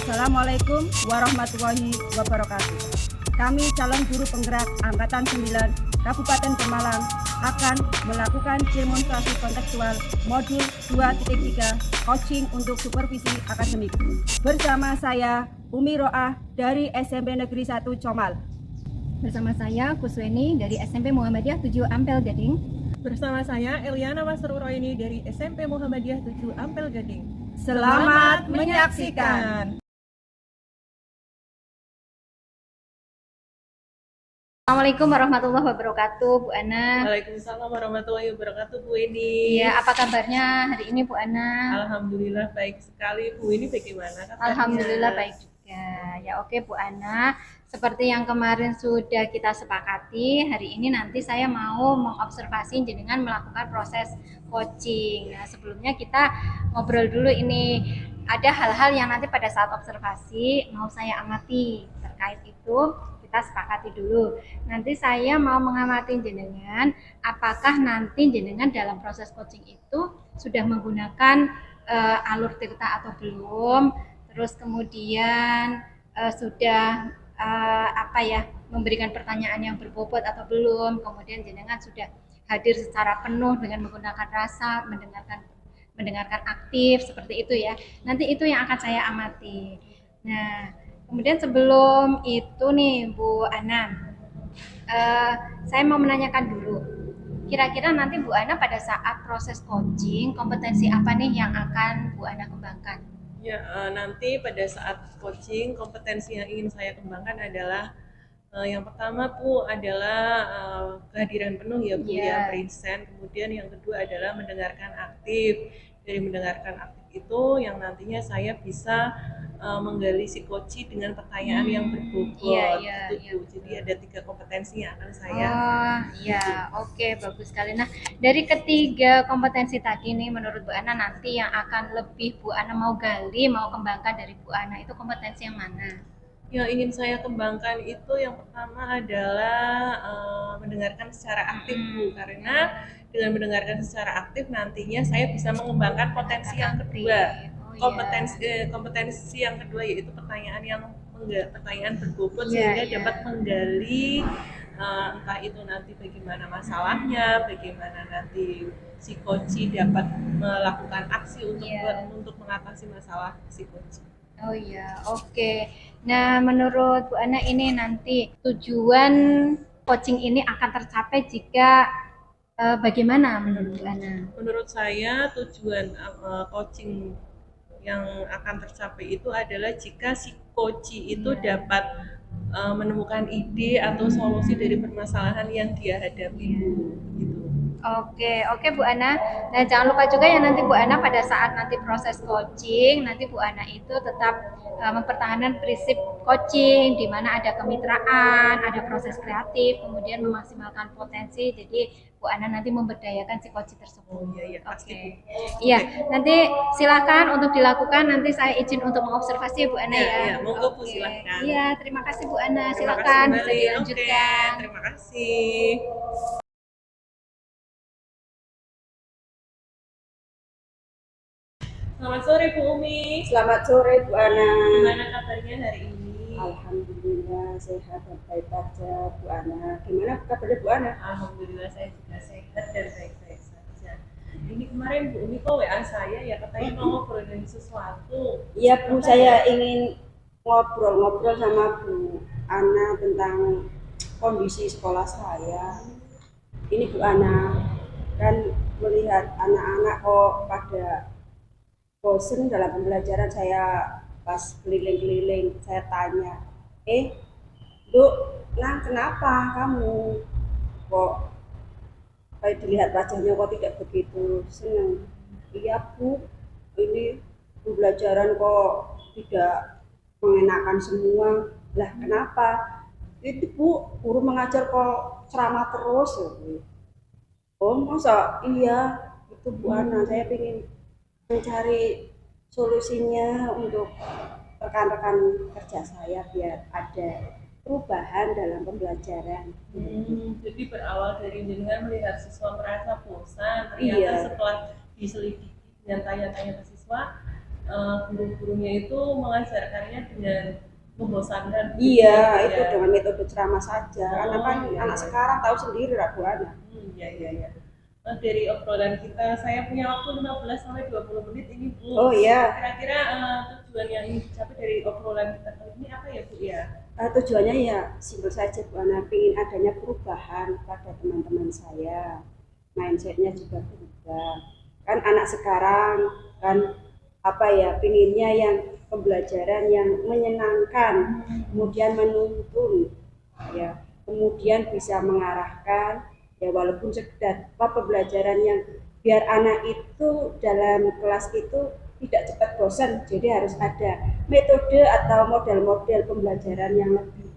Assalamualaikum warahmatullahi wabarakatuh. Kami calon guru penggerak Angkatan 9 Kabupaten Pemalang akan melakukan demonstrasi kontekstual modul 2.3 coaching untuk supervisi akademik. Bersama saya Umi Roah dari SMP Negeri 1 Comal. Bersama saya Kusweni dari SMP Muhammadiyah 7 Ampel Gading. Bersama saya Eliana Masruroini dari SMP Muhammadiyah 7 Ampel Gading. Selamat menyaksikan. Assalamualaikum warahmatullahi wabarakatuh, Bu Ana. Waalaikumsalam warahmatullahi wabarakatuh, Bu Eni. Iya, apa kabarnya hari ini, Bu Ana? Alhamdulillah baik sekali. Bu Eni bagaimana kabarnya? Alhamdulillah baik juga. Ya oke, Bu Ana. Seperti yang kemarin sudah kita sepakati, hari ini nanti saya mau mengobservasi jenengan melakukan proses coaching. Nah, sebelumnya kita ngobrol dulu ini. Ada hal-hal yang nanti pada saat observasi mau saya amati. Terkait itu kita sepakati dulu. Nanti saya mau mengamati jenengan apakah nanti jenengan dalam proses coaching itu sudah menggunakan alur tirta atau belum, terus kemudian sudah memberikan pertanyaan yang berbobot atau belum, kemudian jenengan sudah hadir secara penuh dengan menggunakan rasa, mendengarkan aktif seperti itu ya. Nanti itu yang akan saya amati. Nah, kemudian sebelum itu nih Bu Ana, saya mau menanyakan dulu, kira-kira nanti Bu Ana pada saat proses coaching, kompetensi apa nih yang akan Bu Ana kembangkan? Ya, nanti pada saat coaching kompetensi yang ingin saya kembangkan adalah yang pertama Bu adalah kehadiran penuh ya Bu ya, present. Kemudian yang kedua adalah mendengarkan aktif. Dari mendengarkan aktif itu yang nantinya saya bisa menggali si coach dengan pertanyaan yang berbobot. Jadi ada 3 kompetensi yang akan saya. Oke, bagus sekali. Nah, dari ketiga kompetensi tadi nih, menurut Bu Ana nanti yang akan lebih Bu Ana mau gali, mau kembangkan dari Bu Ana itu kompetensi yang mana? Yang ingin saya kembangkan itu yang pertama adalah mendengarkan secara aktif Bu, karena dengan mendengarkan secara aktif nantinya saya bisa mengembangkan potensi yang kedua. Kompetensi yang kedua yaitu pertanyaan berbobot sehingga dapat menggali entah itu nanti bagaimana masalahnya, bagaimana nanti si coach dapat melakukan aksi untuk mengatasi masalah si coach. Oh iya, oke. Nah, menurut Bu Ana ini nanti tujuan coaching ini akan tercapai jika bagaimana menurut Bu Ana? Menurut saya tujuan coaching yang akan tercapai itu adalah jika si coach itu dapat menemukan ide atau solusi dari permasalahan yang dia hadapi gitu. Oke Bu Ana. Nah, jangan lupa juga ya nanti Bu Ana pada saat nanti proses coaching, nanti Bu Ana itu tetap mempertahankan prinsip coaching di mana ada kemitraan, ada proses kreatif, kemudian memaksimalkan potensi. Jadi Bu Ana nanti memberdayakan si coach tersebut. Pasti. Iya, nanti silakan untuk dilakukan. Nanti saya izin untuk mengobservasi Bu Ana ya. Iya, monggo Bu, silakan. Iya, terima kasih Bu Ana. Silakan bisa dilanjutkan. Terima kasih. Selamat sore Bu Umi. Selamat sore Bu Ana. Gimana kabarnya hari ini? Alhamdulillah sehat dan baik aja Bu Ana. Gimana kabarnya Bu Ana? Alhamdulillah saya juga sehat dan baik-baik saja. Ini kemarin Bu Umi kok WA saya ya katanya mau ngobrolin sesuatu. Iya Bu, saya ingin ngobrol sama Bu Ana tentang kondisi sekolah saya. Ini Bu Ana, kan melihat anak-anak kok pada bosen dalam pembelajaran. Saya pas keliling-keliling, saya tanya, Duk, Nang, kenapa kamu kok kayak dilihat wajahnya kok tidak begitu senang? Iya Bu, ini pembelajaran kok tidak mengenakan semua. Lah kenapa? Itu Bu, guru mengajar kok ceramah terus ya Bu. Oh masa? Iya, itu Bu Ana, saya ingin mencari solusinya untuk rekan-rekan kerja saya biar ada perubahan dalam pembelajaran. Jadi berawal dari dengan melihat siswa merasa bosan, ternyata setelah diselidiki dan tanya-tanya ke siswa, guru-gurunya itu mengajarkannya dengan membosankan. Iya, gitu itu ya. dengan metode ceramah saja. Karena kan Oh, iya, anak iya. sekarang tahu sendiri lah Bu Ana. Iya, iya, iya. Nah, dari obrolan kita, saya punya waktu 15 sampai 20 menit ini, Bu. Oh iya, Kira-kira tujuan yang ingin dicapai dari obrolan kita kali ini apa ya, Bu ya? tujuannya ya simpel saja Bu Ana, ingin adanya perubahan pada teman-teman saya. Mindsetnya juga berubah. Kan anak sekarang kan apa ya, pinginnya yang pembelajaran yang menyenangkan, kemudian menuntun, ya, kemudian bisa mengarahkan, ya walaupun sekedar pembelajaran yang biar anak itu dalam kelas itu tidak cepat bosan, jadi harus ada metode atau model-model pembelajaran yang lebih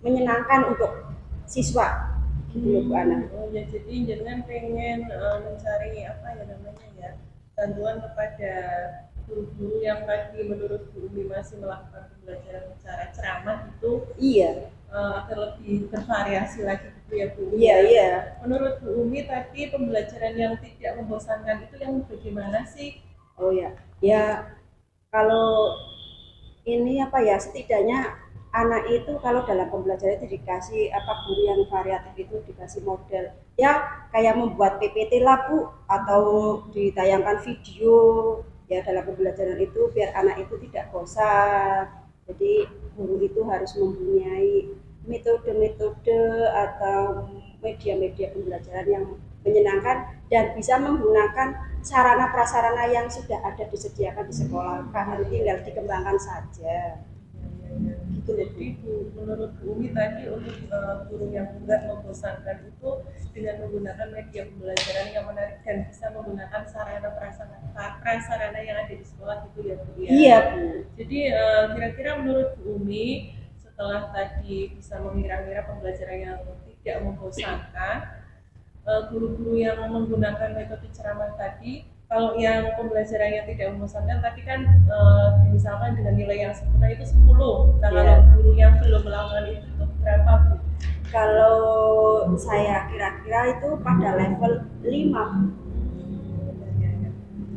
menyenangkan untuk siswa gitu loh Bu Ana. Oh ya, jadi jangan pengen mencari apa ya namanya ya, bantuan kepada guru-guru yang tadi menurut Bu Umi masih melakukan pembelajaran secara ceramah itu Iya, agar lebih bervariasi lagi gitu ya Bu. iya, iya. Menurut Bu Umi tadi pembelajaran yang tidak membosankan itu yang bagaimana sih? Oh ya, ya kalau ini apa ya, setidaknya anak itu kalau dalam pembelajaran itu dikasih apa, guru yang variatif itu dikasih model ya kayak membuat PPT lah Bu, atau ditayangkan video ya dalam pembelajaran itu biar anak itu tidak bosan. Jadi guru itu harus mempunyai metode-metode atau media-media pembelajaran yang menyenangkan dan bisa menggunakan sarana prasarana yang sudah ada disediakan di sekolah, kan tinggal dikembangkan saja. Gitu loh Bu. Jadi menurut Bu Umi tadi untuk guru yang enggak membosankan itu dengan menggunakan media pembelajaran yang menarik dan bisa menggunakan sarana prasarana yang ada di sekolah gitu ya Bu ya. Iya Bu. Jadi kira-kira menurut Bu Umi setelah tadi bisa mengira-ngira pembelajaran yang tidak membosankan, guru-guru yang menggunakan metode ceramah tadi, kalau yang pembelajaran yang tidak membosankan tadi kan misalkan dengan nilai yang sempurna itu 10. Nah, kalau Iya. guru yang belum melakukan itu berapa Bu? Kalau saya kira-kira itu pada level 5.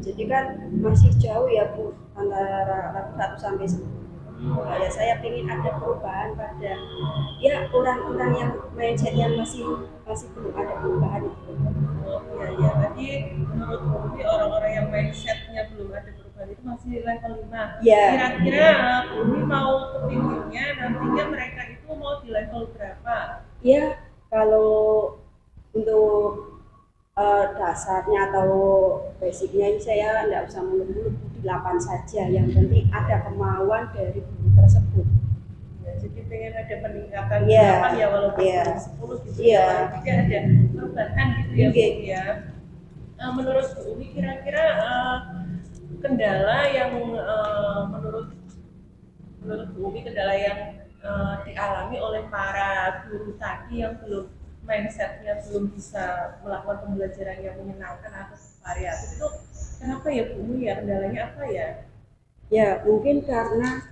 Jadi kan masih jauh ya Bu antara level 1 sampai 10. Ya saya ingin ada perubahan pada ya orang-orang yang mindsetnya masih belum ada perubahan itu. Oh iya ya, tadi menurut Bu Umi orang-orang yang mindsetnya belum ada perubahan itu masih level 5. Ya. Kira-kira Bu Umi mau kepinginnya nantinya mereka itu mau di level berapa? Ya kalau untuk dasarnya atau basicnya ini saya tidak usah muluk-muluk di 8 saja, yang penting ada kemauan dari guru tersebut. Ya, jadi pengen ada peningkatan Iya. 8 ya walaupun Iya. belum 10 gitu Iya. ya. Jadi ada perubahan gitu ya Bu Iya. ya. Menurut Bu Umi kira-kira kendala yang menurut Bu Umi kendala yang dialami oleh para guru tadi yang belum mindsetnya belum bisa melakukan pembelajaran yang menyenangkan atau variatif itu kenapa ya Bu Umi ya, kendalanya apa ya? Ya mungkin karena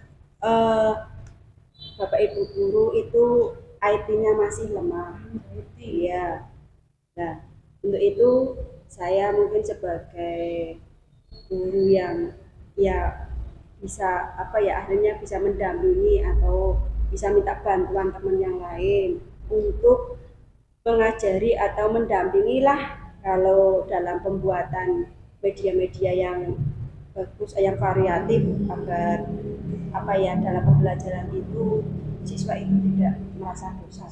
Bapak Ibu guru itu IT-nya masih lemah. Iya. Nah, untuk itu saya mungkin sebagai guru yang ya bisa apa ya, akhirnya bisa mendampingi atau bisa minta bantuan teman yang lain untuk mengajari atau mendampingi lah kalau dalam pembuatan media-media yang bagus, yang variatif, agar apa ya dalam pembelajaran itu siswa itu tidak merasa bosan.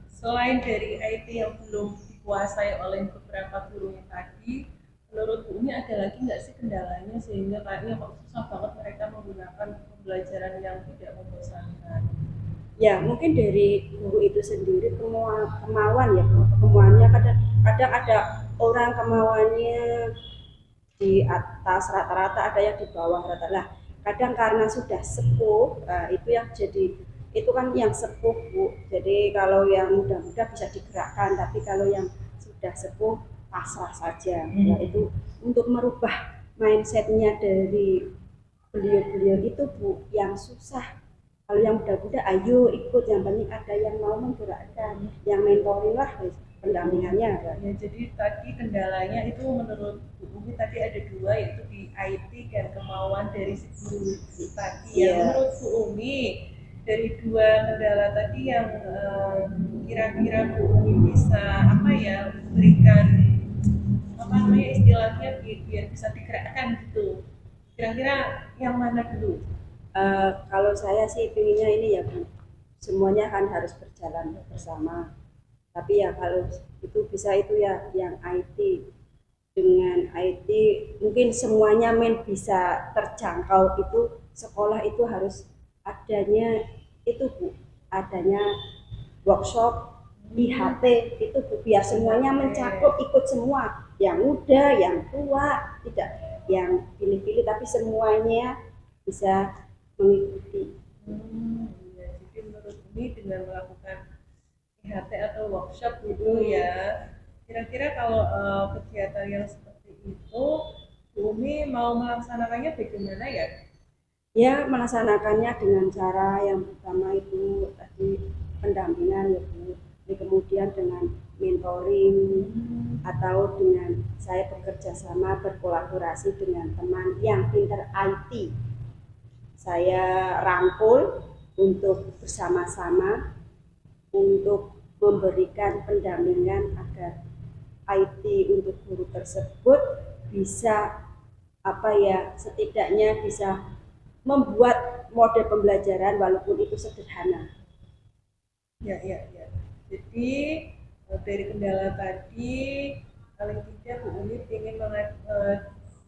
Selain dari IT yang belum dikuasai oleh beberapa gurunya tadi, menurut Bu Umi ada lagi nggak sih kendalanya sehingga kayaknya kok susah banget mereka menggunakan pembelajaran yang tidak membosankan? Ya mungkin dari guru itu sendiri kemauan ya, kemauannya kadang ada orang kemauannya di atas rata-rata, ada yang di bawah rata. Lah kadang karena sudah sepuh, itu yang jadi itu kan yang sepuh Bu. Jadi kalau yang muda-muda bisa digerakkan, tapi kalau yang sudah sepuh pasrah saja. Ya, itu untuk merubah mindsetnya dari beliau-beliau itu Bu yang susah. Kalau yang muda-muda ayo ikut, yang penting ada yang mau menggerakkan, yang mentoring lah pendampingannya ada. Ya, jadi tadi kendalanya itu menurut Bu Umi tadi ada dua, yaitu di IT dan kemauan dari si guru tadi. Iya. Menurut Bu Umi, dari dua kendala tadi yang kira-kira Bu Umi bisa apa ya berikan apa namanya istilahnya biar bisa digerakkan gitu. Kira-kira yang mana dulu? Kalau saya sih pinginnya ini ya Bu, semuanya kan harus berjalan bersama. Tapi ya kalau itu bisa itu ya yang IT, dengan IT mungkin semuanya bisa terjangkau, itu sekolah itu harus adanya itu Bu, adanya workshop IHT itu Bu, biar semuanya mencakup, ikut semua, yang muda, yang tua, tidak yang pilih-pilih tapi semuanya bisa mengikuti. Ya, jadi menurut Umi dengan melakukan IHT atau workshop gitu ya, kira-kira kalau kegiatan yang seperti itu Bu Umi mau melaksanakannya bagaimana ya? Ya, melaksanakannya dengan cara yang pertama itu tadi pendampingan ya Bu, kemudian dengan mentoring atau dengan saya bekerja sama berkolaborasi dengan teman yang pinter IT. Saya rangkul untuk bersama-sama untuk memberikan pendampingan agar IT untuk guru tersebut bisa apa ya, setidaknya bisa membuat model pembelajaran walaupun itu sederhana. Ya. Jadi dari kendala tadi paling tidak Bu Umi ingin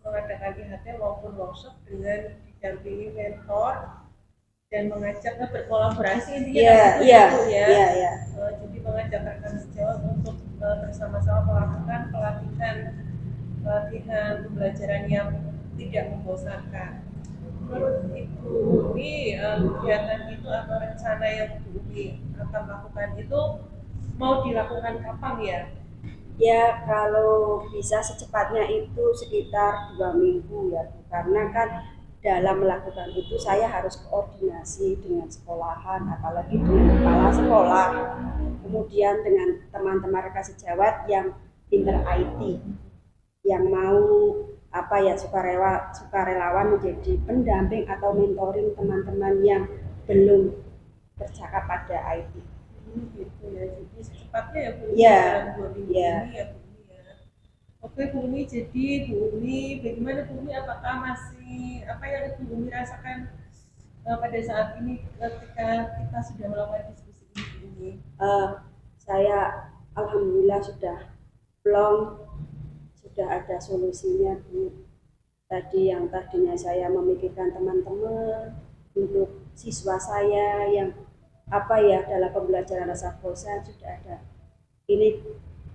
mengadakan IHT maupun workshop dengan didampingi mentor dan mengajak berkolaborasi intinya Iya. Jadi mengajak rekan sejawat untuk bersama-sama melakukan pelatihan pembelajaran yang tidak membosankan. Menurut Ibu Umi, kegiatan itu atau rencana yang Bu Umi akan lakukan itu mau dilakukan kapan ya? Ya, kalau bisa secepatnya itu sekitar 2 minggu ya, karena kan dalam melakukan itu saya harus koordinasi dengan sekolahan, apalagi dengan kepala sekolah, kemudian dengan teman-teman rekan sejawat yang pinter IT, yang mau apa ya sukarelawan menjadi pendamping atau mentoring teman-teman yang belum bercakap pada IT. Gitu ya, jadi secepatnya ya Bu Umi Ya, dalam 2 minggu ya. ini ya Bu Umi ya. Oke Bu Umi, jadi Bu Umi bagaimana Bu Umi, apakah masih apa yang Bu Umi rasakan pada saat ini ketika kita sudah melakukan diskusi ini Bu Umi? Saya alhamdulillah sudah plong, sudah ada solusinya Bu. Tadi yang tadinya saya memikirkan teman-teman untuk siswa saya yang apa ya dalam pembelajaran rasa bosan, sudah ada. Ini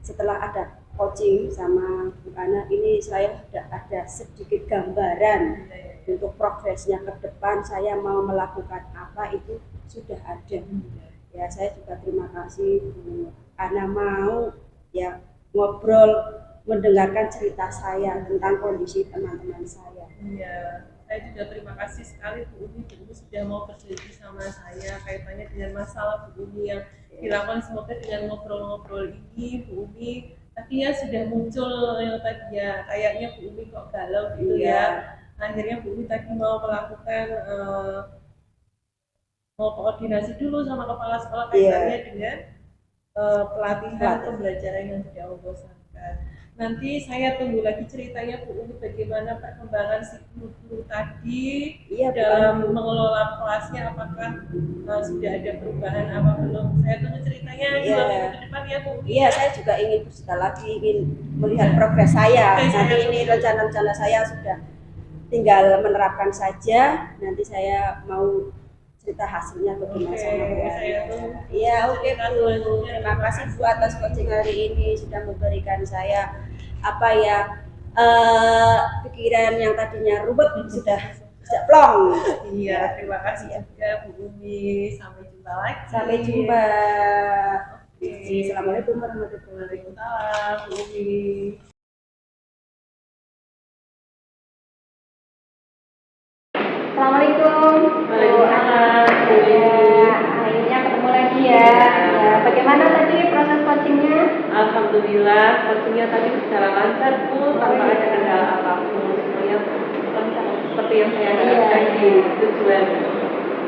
setelah ada coaching sama Bu Ana, ini saya sudah ada sedikit gambaran untuk progresnya ke depan, saya mau melakukan apa itu sudah ada. Ya, saya juga terima kasih Bu Ana mau ya ngobrol, mendengarkan cerita saya tentang kondisi teman-teman saya. Iya, saya juga terima kasih sekali Bu Umi sudah mau berbagi sama saya kaitannya dengan masalah Bu Umi yang dilakukan. Semoga dengan ngobrol-ngobrol ini Bu Umi tadi ya sudah muncul yang tadi ya kayaknya Bu Umi kok galau gitu ya. Akhirnya Bu Umi tadi mau melakukan mau koordinasi dulu sama kepala sekolah kaitannya dengan pelatihan pembelajaran yang tidak membosankan. Nanti saya tunggu lagi ceritanya Bu Umi bagaimana perkembangan si guru tadi dalam mengelola kelasnya, apakah sudah ada perubahan apa belum. Saya tunggu ceritanya 2 minggu ke depan ya Bu Umi. Iya, saya juga ingin bercerita lagi, ingin melihat progres saya. Nanti ini rencana-rencana saya sudah tinggal menerapkan saja. Nanti saya mau cerita hasilnya bagaimana sama Bu. Iya, oke Bu. Terima kasih Bu atas coaching hari ini, sudah memberikan saya apa ya pikiran yang tadinya ruwet sudah plong. Iya, terima kasih juga Bu Umi. Sampai jumpa lagi. Sampai jumpa. Oke. Assalamualaikum warahmatullahi wabarakatuh. Waalaikumsalam Bu Umi. Assalamualaikum. Waalaikumsalam. Akhirnya ketemu lagi ya. Bagaimana tadi proses coachingnya? Alhamdulillah, coachingnya tadi berjalan lancar Bu, tanpa ada kendala apapun. Semuanya lancar seperti yang saya harapkan di tujuan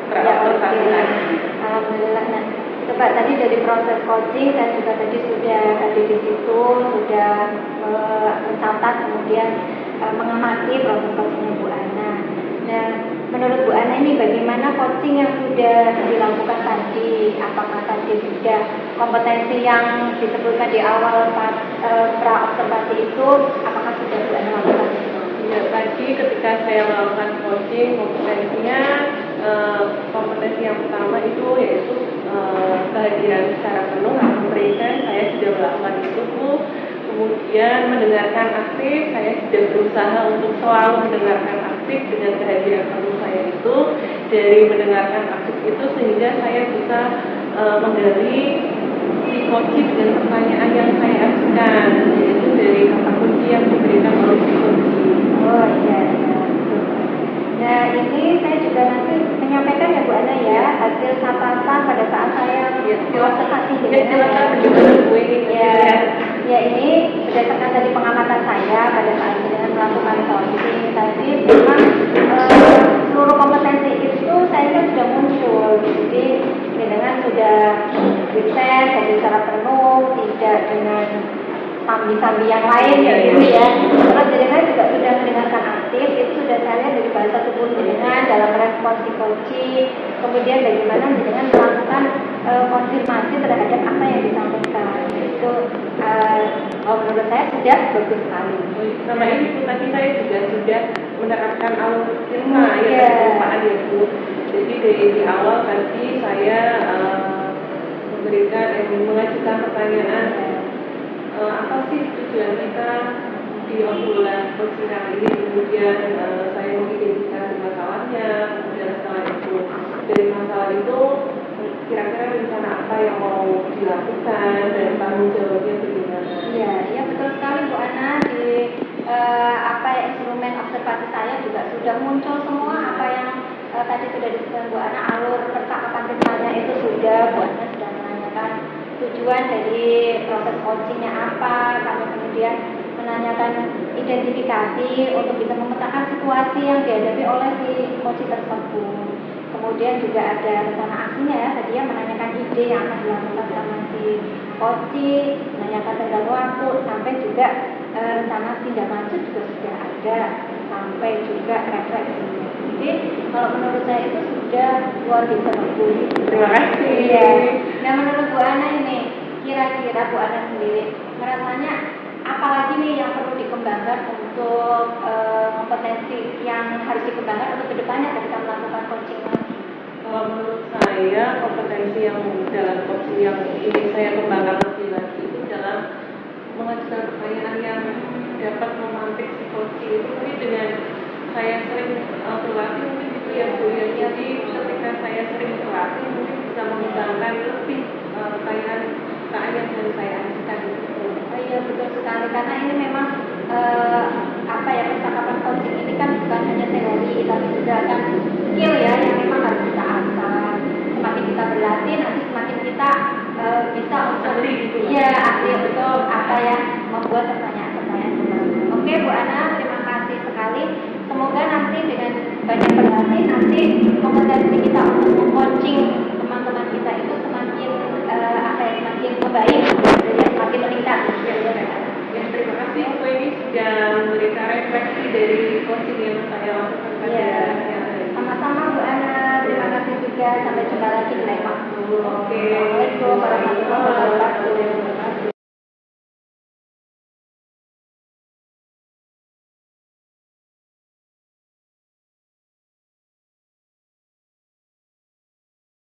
terobservasi tadi. Alhamdulillah. Nah, coba tadi dari proses coaching saya juga tadi sudah ada di situ, sudah mencatat kemudian mengamati proses coachingnya Bu Ana. Nah, menurut Bu Ana ini bagaimana coaching yang sudah dilakukan tadi? Apakah tadi sudah kompetensi yang disebutkan di awal pra observasi itu, apakah sudah Bu Ana lakukan itu? Ya, tadi ketika saya melakukan coaching, kompetensi yang pertama itu yaitu kehadiran secara penuh atau present. Saya sudah melakukan itu Bu. Kemudian mendengarkan aktif, saya sudah berusaha untuk selalu mendengarkan aktif dengan kehadiran penuh saya itu. Dari mendengarkan aktif itu sehingga saya bisa menggali si coaching dengan pertanyaan yang saya ajukan, yaitu dari kata kunci yang diberikan oleh si coaching. Oh iya. Nah ini saya juga nanti menyampaikan ya Bu Ana ya hasil catatan pada saat saya observasi silakan bagaimana Bu ini? Ya ini berdasarkan dari pengamatan saya pada saat dengan melakukan coaching tadi memang seluruh kompetensi itu saya kan sudah muncul, jadi dengan sudah riset jadi secara penuh, tidak dengan sambi-sambi yang lain gitu ya. Terus jenengan juga sudah mendengarkan aktif, itu sudah saya lihat dari bahasa tubuh jenengan dalam respon psikoci, kemudian bagaimana jenengan melakukan konfirmasi terhadap apa yang disampaikan. Itu menurut saya sudah bagus sekali. Sama ini tadi saya juga sudah menerapkan alur firma ya Bu. Jadi dari di awal tadi saya mengajukan pertanyaan apa sih tujuan kita di obrolan coaching kali ini, kemudian saya mengidentifikasi masalahnya, kemudian setelah itu dari masalah itu kira-kira rencana apa yang mau dilakukan dan tanggung jawabnya bagaimana. Iya betul sekali Bu Ana, di instrumen observasi saya juga sudah muncul semua apa yang tadi sudah disebutkan Bu Ana, alur percakapan firmanya itu sudah Bu Ana sudah menanyakan tujuan dari proses coachingnya apa, sampai kemudian menanyakan identifikasi untuk bisa memetakan situasi yang dihadapi oleh si coach tersebut. Kemudian juga ada rencana aksinya ya, tadi ya menanyakan ide yang akan dilakukan sama si coach, menanyakan tenggang waktu, sampai juga rencana tindak lanjut juga sudah ada, sampai juga refleksi. Jadi kalau menurut saya itu sudah luar biasa bagus. Terima kasih. Iya. Nah menurut Bu Ana ini, kira-kira Bu Ana sendiri merasanya apalagi nih yang perlu dikembangkan untuk kompetensi yang harus dikembangkan untuk kedepannya ketika melakukan coaching? Kalau menurut saya kompetensi yang dalam coaching yang ini saya kembangkan lebih lagi itu dalam mengajukan pertanyaan yang dapat memantik si coaching itu. Ini dengan saya sering berlatih mungkin itu ya Bu ya. Jadi ketika saya sering berlatih mungkin bisa mengembangkan lebih pertanyaan yang saya ajukan itu. Iya betul sekali, karena ini memang percakapan coaching ini kan bukan hanya teori tapi juga kan skill ya yang memang harus kita asah. Semakin kita berlatih nanti semakin kita bisa untuk ahli betul membuat pertanyaan-pertanyaan kembali. Oke Bu Ana, terima kasih sekali. Semoga nanti dengan banyak berlatih nanti kompetensi kita untuk meng-coaching teman-teman kita itu semakin semakin membaik, semakin meningkat. Terima kasih Bu ini sudah memberikan refleksi dari coaching yang saya lakukan pada sama-sama Bu Ana, terima kasih juga, sampai jumpa lagi di lain waktu. Assalamualaikum warahmatullahi wabarakatuh.